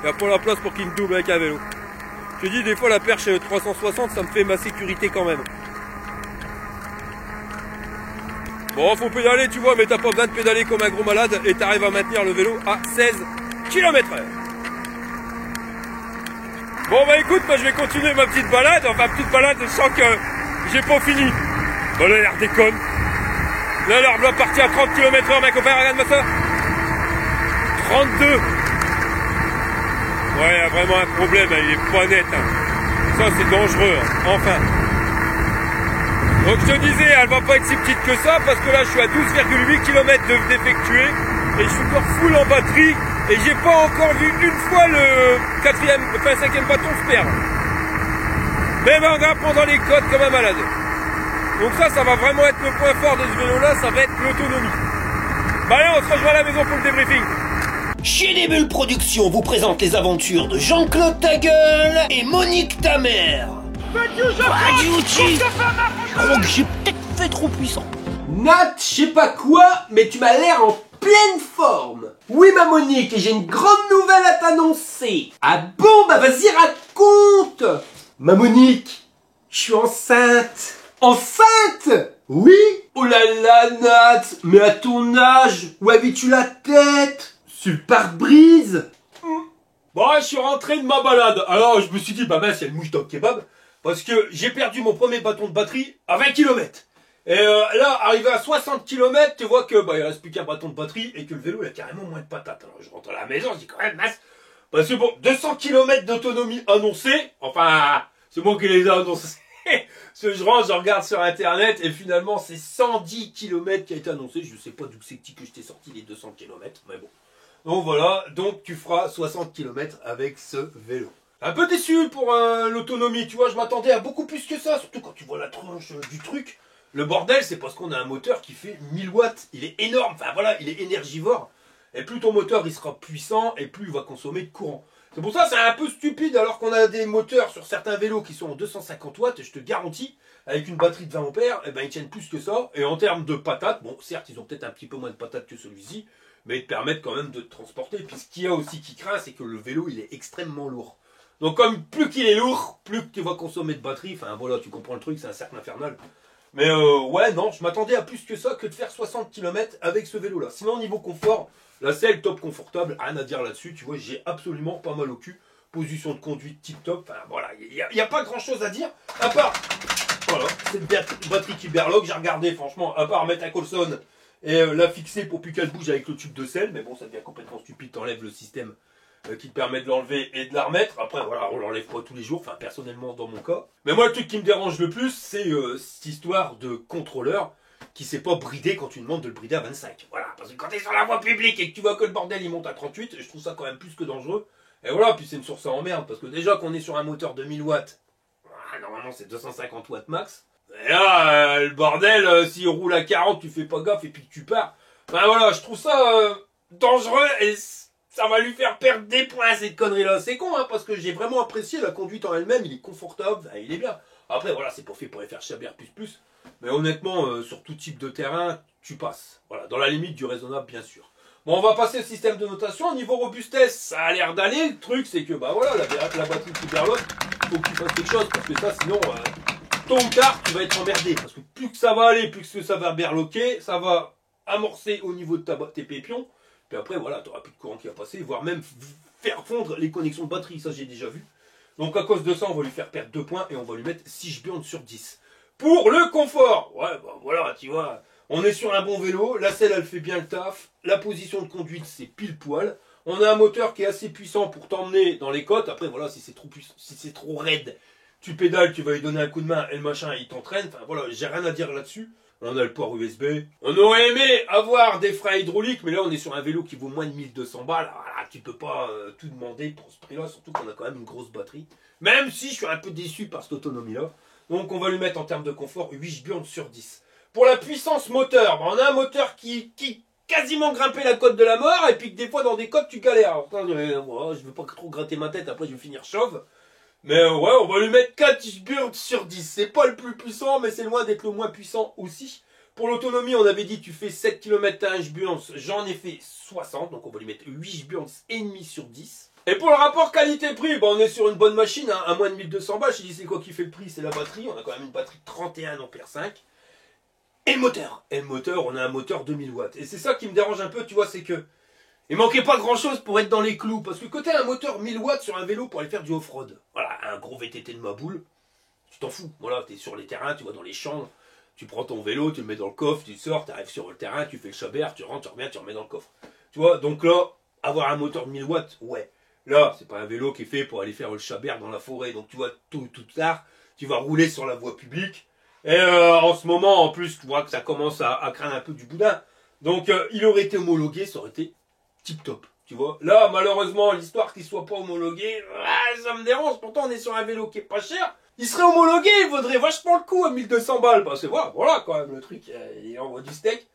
Il a pas la place pour qu'il me double avec un vélo. Je te dis, des fois, la perche 360, ça me fait ma sécurité quand même. Bon, faut pédaler, tu vois, mais t'as pas besoin de pédaler comme un gros malade et t'arrives à maintenir le vélo à 16 km/h. Bon bah écoute, moi je vais continuer ma petite balade. Enfin petite balade, je sens que j'ai pas fini. Bon là, l'air déconne. Là, leur bloc parti à 30 km/h, ma copain, regarde-moi ça. 32. Ouais, il y a vraiment un problème, hein, il est pas net. Hein. Ça, c'est dangereux, hein. Enfin. Donc je te disais, elle va pas être si petite que ça, parce que là, je suis à 12,8 km d'effectuer, et je suis encore full en batterie, et j'ai pas encore vu une fois le 5e bâton se perdre. Mais ben, on va prendre les côtes comme un malade. Donc ça va vraiment être le point fort de ce vélo-là, ça va être l'autonomie. Bah allez, on se rejoint à la maison pour le débriefing. Chez les Bulles Productions vous présente les aventures de Jean-Claude Tagueule et Monique Tamer. Je crois que j'ai peut-être fait trop puissant. Nat, je sais pas quoi, mais tu m'as l'air en pleine forme. Oui, ma Monique, et j'ai une grande nouvelle à t'annoncer. Ah bon, bah vas-y, raconte. Ma Monique, je suis enceinte. Enceinte? Oui? Oh là là, Nat, mais à ton âge, où avais-tu la tête? Sur le pare-brise? Bon, je suis rentré de ma balade. Alors, je me suis dit, bah mince, il y a une mouche dans le kebab. Parce que j'ai perdu mon premier bâton de batterie à 20 km. Et là, arrivé à 60 km, tu vois que bah, il reste plus qu'un bâton de batterie et que le vélo, il a carrément moins de patates. Alors, je rentre à la maison, je dis quand même, mince. Parce que bon, 200 km d'autonomie annoncée. Enfin, c'est moi qui les ai annoncés. Parce que je rentre, je regarde sur internet et finalement c'est 110 km qui a été annoncé. Je sais pas d'où c'est que je t'ai sorti les 200 km, mais bon. Donc voilà, donc tu feras 60 km avec ce vélo. Un peu déçu pour l'autonomie, tu vois, je m'attendais à beaucoup plus que ça, surtout quand tu vois la tronche du truc. Le bordel, c'est parce qu'on a un moteur qui fait 1000 watts, il est énorme, enfin voilà, il est énergivore. Et plus ton moteur il sera puissant et plus il va consommer de courant. C'est pour ça que c'est un peu stupide alors qu'on a des moteurs sur certains vélos qui sont en 250 watts et je te garantis, avec une batterie de 20 ampères, eh ben, ils tiennent plus que ça. Et en termes de patates, bon certes ils ont peut-être un petit peu moins de patates que celui-ci, mais ils te permettent quand même de te transporter. Puis ce qu'il y a aussi qui craint, c'est que le vélo il est extrêmement lourd. Donc comme plus qu'il est lourd, plus que tu vas consommer de batterie, enfin voilà, tu comprends le truc, c'est un cercle infernal. Mais ouais, non, je m'attendais à plus que ça que de faire 60 km avec ce vélo-là. Sinon, niveau confort, la selle top confortable, rien à dire là-dessus. Tu vois, j'ai absolument pas mal au cul. Position de conduite tip-top. Enfin, voilà, il n'y a pas grand-chose à dire. À part, voilà, cette batterie qui berloque. J'ai regardé, franchement, à part mettre un Colson et la fixer pour plus qu'elle bouge avec le tube de selle. Mais bon, ça devient complètement stupide. T'enlèves le système qui te permet de l'enlever et de la remettre. Après, voilà, on l'enlève pas tous les jours. Enfin, personnellement, dans mon cas. Mais moi, le truc qui me dérange le plus, c'est cette histoire de contrôleur qui s'est pas bridé quand tu demandes de le brider à 25. Voilà, parce que quand tu es sur la voie publique et que tu vois que le bordel il monte à 38, je trouve ça quand même plus que dangereux. Et voilà, puis c'est une source à emmerde, parce que déjà qu'on est sur un moteur de 1000 watts, normalement c'est 250 watts max. Et là, le bordel, s'il roule à 40, tu fais pas gaffe et puis que tu pars. Enfin voilà, je trouve ça dangereux et ça va lui faire perdre des points cette connerie-là. C'est con, hein, parce que j'ai vraiment apprécié la conduite en elle-même, il est confortable, il est bien. Après voilà, c'est pas fait pour les faire chiaber plus. Mais honnêtement, sur tout type de terrain, tu passes. Voilà, dans la limite du raisonnable, bien sûr. Bon, on va passer au système de notation. Au niveau robustesse, ça a l'air d'aller. Le truc, c'est que, bah voilà, la batterie qui berloque, faut que tu fasses quelque chose. Parce que ça, sinon, ton car, tu vas être emmerdé. Parce que plus que ça va aller, plus que ça va berloquer, ça va amorcer au niveau de tes pépions. Puis après, voilà, tu n'auras plus de courant qui va passer, voire même faire fondre les connexions de batterie. Ça, j'ai déjà vu. Donc, à cause de ça, on va lui faire perdre 2 points et on va lui mettre 6 burnes sur 10. Pour le confort, ouais, bah voilà, tu vois, on est sur un bon vélo, la selle elle fait bien le taf, la position de conduite c'est pile poil, on a un moteur qui est assez puissant pour t'emmener dans les côtes, après voilà, si c'est trop puissant, si c'est trop raide, tu pédales, tu vas lui donner un coup de main et le machin il t'entraîne, enfin voilà, j'ai rien à dire là-dessus. On a le port USB, on aurait aimé avoir des freins hydrauliques, mais là on est sur un vélo qui vaut moins de 1200 balles, voilà, tu peux pas tout demander pour ce prix-là, surtout qu'on a quand même une grosse batterie, même si je suis un peu déçu par cette autonomie-là. Donc on va lui mettre en termes de confort 8 burnes sur 10. Pour la puissance moteur, on a un moteur qui quasiment grimpait la côte de la mort et puis que des fois dans des côtes tu galères. Alors, je ne veux pas trop gratter ma tête, après je vais finir chauve. Mais ouais, on va lui mettre 4 burnes sur 10. C'est pas le plus puissant mais c'est loin d'être le moins puissant aussi. Pour l'autonomie, on avait dit tu fais 7 km à 1 burnes, j'en ai fait 60. Donc on va lui mettre 8 burnes et demi sur 10. Et pour le rapport qualité-prix, bah on est sur une bonne machine, hein, à moins de 1200 balles. Je dis c'est quoi qui fait le prix, c'est la batterie. On a quand même une batterie de 31 ampères 5. Et le moteur. Et le moteur, on a un moteur 2000 watts. Et c'est ça qui me dérange un peu, tu vois, c'est que Il manquait pas grand chose pour être dans les clous, parce que quand t'as un moteur 1000 watts sur un vélo pour aller faire du off-road, voilà, un gros VTT de ma boule, tu t'en fous, voilà, t'es sur les terrains, tu vas dans les champs, tu prends ton vélo, tu le mets dans le coffre, tu sors, t'arrives sur le terrain, tu fais le chabert, tu rentres, tu reviens, tu remets dans le coffre. Tu vois, donc là, avoir un moteur de 1000 watts, ouais. Là, c'est pas un vélo qui est fait pour aller faire le chabert dans la forêt, donc tu vois, tout tard, tu vas rouler sur la voie publique, et en ce moment, en plus, tu vois que ça commence à craindre un peu du boudin, donc il aurait été homologué, ça aurait été tip top, tu vois. Là, malheureusement, l'histoire qu'il soit pas homologué, ça me dérange, pourtant on est sur un vélo qui est pas cher. Il serait homologué, il vaudrait vachement le coup à 1200 balles. Parce que voilà quand même, le truc, il envoie du steak.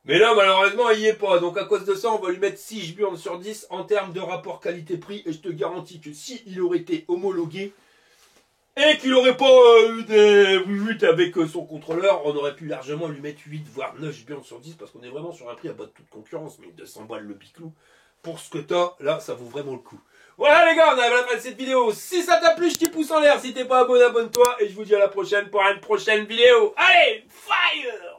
Mais là, malheureusement, il y est pas. Donc à cause de ça, on va lui mettre 6 burnes sur 10 en termes de rapport qualité-prix. Et je te garantis que si il aurait été homologué, et qu'il aurait pas eu des 8 avec son contrôleur, on aurait pu largement lui mettre 8, voire 9 burnes sur 10. Parce qu'on est vraiment sur un prix à bas de toute concurrence. 1200 balles le biclou. Pour ce que t'as, là, ça vaut vraiment le coup. Voilà les gars, on arrive à la fin de cette vidéo. Si ça t'a plu, je t'y pouce en l'air. Si t'es pas abonné, abonne-toi. Et je vous dis à la prochaine pour une prochaine vidéo. Allez, fire!